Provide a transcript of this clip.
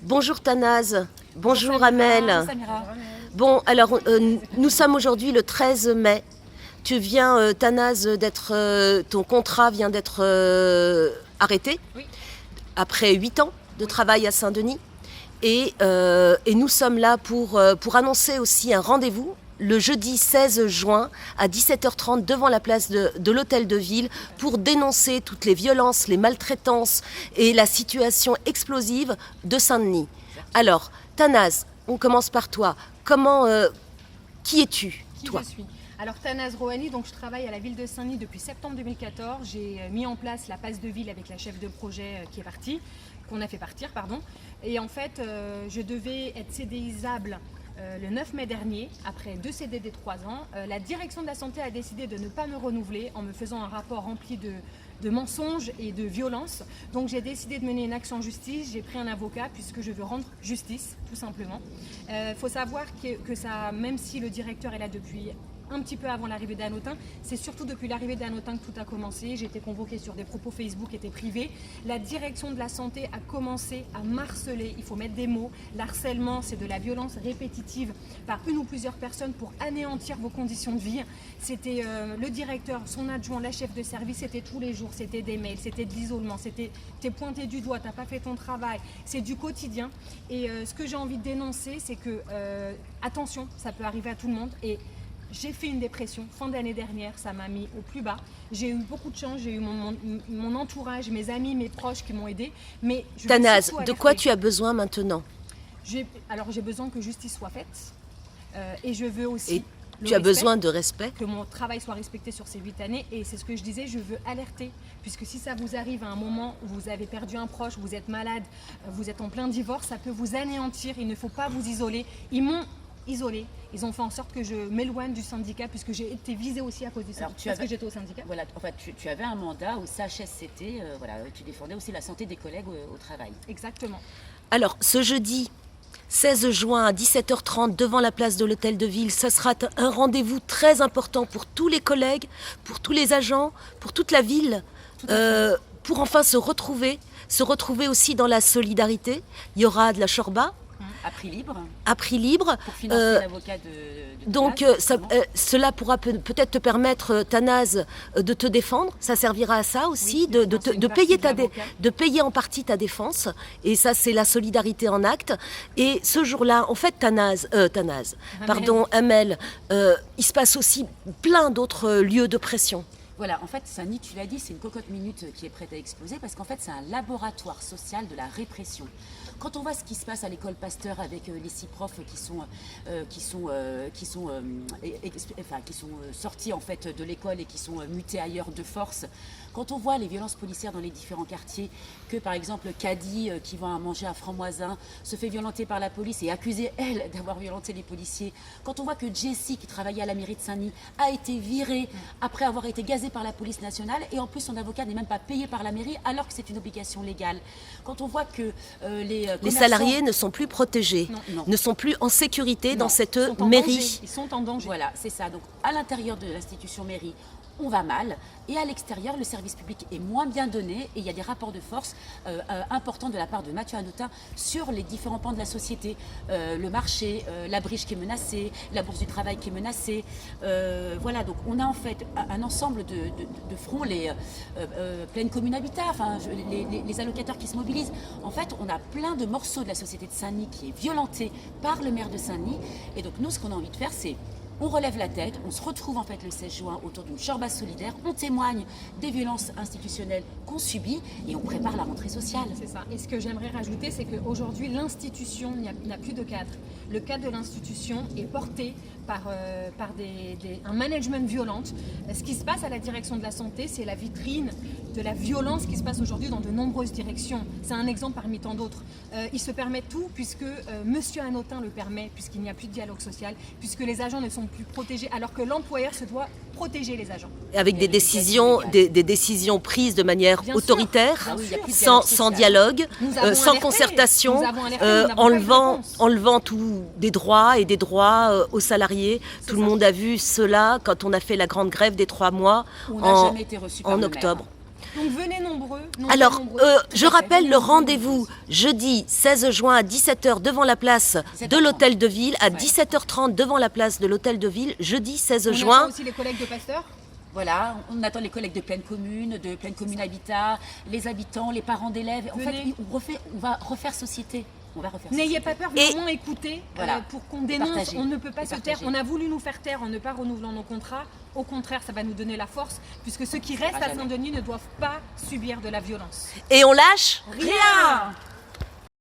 Bonjour Tanaz, bonjour Samira. Amel. Samira. Bon, alors nous sommes aujourd'hui le 13 mai. Tu viens, Tanaz, ton contrat vient d'être arrêté Oui. après 8 ans de travail à Saint-Denis. Et nous sommes là pour annoncer aussi un rendez-vous le jeudi 16 juin à 17h30 devant la place de l'Hôtel de Ville pour dénoncer toutes les violences, les maltraitances et la situation explosive de Saint-Denis. Alors, Tanaz, on commence par toi. Qui es-tu, toi? Je suis Alors Tanaz Rohani, donc je travaille à la ville de Saint-Denis depuis septembre 2014. J'ai mis en place la passe de ville avec la chef de projet qu'on a fait partir, pardon. Et en fait, je devais être CDIsable le 9 mai dernier, après 2 CDD de 3 ans. La direction de la santé a décidé de ne pas me renouveler en me faisant un rapport rempli de mensonges et de violences. Donc j'ai décidé de mener une action en justice. J'ai pris un avocat puisque je veux rendre justice, tout simplement. Faut savoir que ça, même si le directeur est là depuis un petit peu avant l'arrivée d'Hanotin, c'est surtout depuis l'arrivée d'Hanotin que tout a commencé. J'ai été convoquée sur des propos Facebook qui étaient privés. La direction de la santé a commencé à m'harceler. Il faut mettre des mots. L'harcèlement, c'est de la violence répétitive par une ou plusieurs personnes pour anéantir vos conditions de vie. C'était le directeur, son adjoint, la chef de service, c'était tous les jours, c'était des mails, c'était de l'isolement, c'était t'es pointé du doigt, t'as pas fait ton travail, c'est du quotidien. Et ce que j'ai envie de dénoncer, c'est que attention, ça peut arriver à tout le monde. Et j'ai fait une dépression fin d'année dernière, ça m'a mis au plus bas. J'ai eu beaucoup de chance, j'ai eu mon entourage, mes amis, mes proches qui m'ont aidée. Mais Tanaz, de quoi tu as besoin maintenant? Alors j'ai besoin que justice soit faite et je veux aussi... Tu as besoin de respect? Que mon travail soit respecté sur ces 8 années. Et c'est ce que je disais, je veux alerter. Puisque si ça vous arrive à un moment où vous avez perdu un proche, vous êtes malade, vous êtes en plein divorce, ça peut vous anéantir. Il ne faut pas vous isoler. Ils m'ont isolée. Ils ont fait en sorte que je m'éloigne du syndicat puisque j'ai été visée aussi à cause du syndicat. Parce que j'étais au syndicat. Voilà, en fait, tu avais un mandat au CHSCT, tu défendais aussi la santé des collègues au travail. Exactement. Alors, ce jeudi 16 juin à 17h30 devant la place de l'Hôtel de Ville, ça sera un rendez-vous très important pour tous les collègues, pour tous les agents, pour toute la ville, pour enfin se retrouver aussi dans la solidarité. Il y aura de la shorba. À prix libre. À prix libre. Pour financer l'avocat de donc cela pourra peut-être te permettre, Tanaz, de te défendre. Ça servira à ça aussi, oui, de payer en partie ta défense. Et ça, c'est la solidarité en acte. Et ce jour-là, en fait, Amel, il se passe aussi plein d'autres lieux de pression. Voilà, en fait, Saint-Denis, tu l'as dit, c'est une cocotte minute qui est prête à exploser parce qu'en fait, c'est un laboratoire social de la répression. Quand on voit ce qui se passe à l'école Pasteur avec les 6 profs qui sont sortis en fait de l'école et qui sont mutés ailleurs de force, quand on voit les violences policières dans les différents quartiers, que par exemple Caddy qui va manger à Franc-Moisin se fait violenter par la police et accusée, elle, d'avoir violenté les policiers, quand on voit que Jessie, qui travaillait à la mairie de Saint-Denis, a été virée après avoir été gazée par la police nationale et en plus son avocat n'est même pas payé par la mairie alors que c'est une obligation légale. Quand on voit que les salariés ne sont plus protégés, ne sont plus en sécurité dans cette mairie. Ils sont en danger. Voilà, c'est ça. Donc à l'intérieur de l'institution mairie, on va mal et à l'extérieur, le service public est moins bien donné et il y a des rapports de force importants de la part de Mathieu Hanotin sur les différents pans de la société. Le marché, la Briche qui est menacée, la Bourse du Travail qui est menacée. Voilà, donc on a en fait un ensemble de fronts, les pleines communes habitat, enfin, les allocataires qui se mobilisent. En fait, on a plein de morceaux de la société de Saint-Denis qui est violentée par le maire de Saint-Denis. Et donc nous, ce qu'on a envie de faire, c'est on relève la tête, on se retrouve en fait le 16 juin autour d'une shorba solidaire, on témoigne des violences institutionnelles qu'on subit et on prépare la rentrée sociale. C'est ça. Et ce que j'aimerais rajouter, c'est qu'aujourd'hui, l'institution n'a plus de cadre. Le cadre de l'institution est porté par un management violent. Ce qui se passe à la direction de la santé, c'est la vitrine de la violence qui se passe aujourd'hui dans de nombreuses directions. C'est un exemple parmi tant d'autres. Il se permet tout puisque Monsieur Hanotin le permet, puisqu'il n'y a plus de dialogue social, puisque les agents ne sont plus protégés, alors que l'employeur se doit protéger les agents. Avec des décisions prises de manière autoritaire, sans dialogue, sans concertation, enlevant tous des droits aux salariés. Tout le monde a vu cela quand on a fait la grande grève des 3 mois en octobre. Donc venez nombreux. Alors, je rappelle le rendez-vous jeudi 16 juin à 17h devant la place de 17h30. l'Hôtel de Ville, à 17h30 devant la place de l'Hôtel de Ville, jeudi 16 On juin. attend aussi les collègues de Pasteur. Voilà, on attend les collègues de Pleine Commune Habitat, les habitants, les parents d'élèves. En Venez. fait, on va refaire société. On va refaire N'ayez société. pas peur, Et- vraiment écoutez Voilà. pour qu'on dénonce. Partagez. On ne peut pas Et se taire. partagez. On a voulu nous faire taire en ne pas renouvelant nos contrats. Au contraire, ça va nous donner la force, puisque ceux qui restent à jamais. Saint-Denis ne doivent pas subir de la violence. Et on lâche Rien.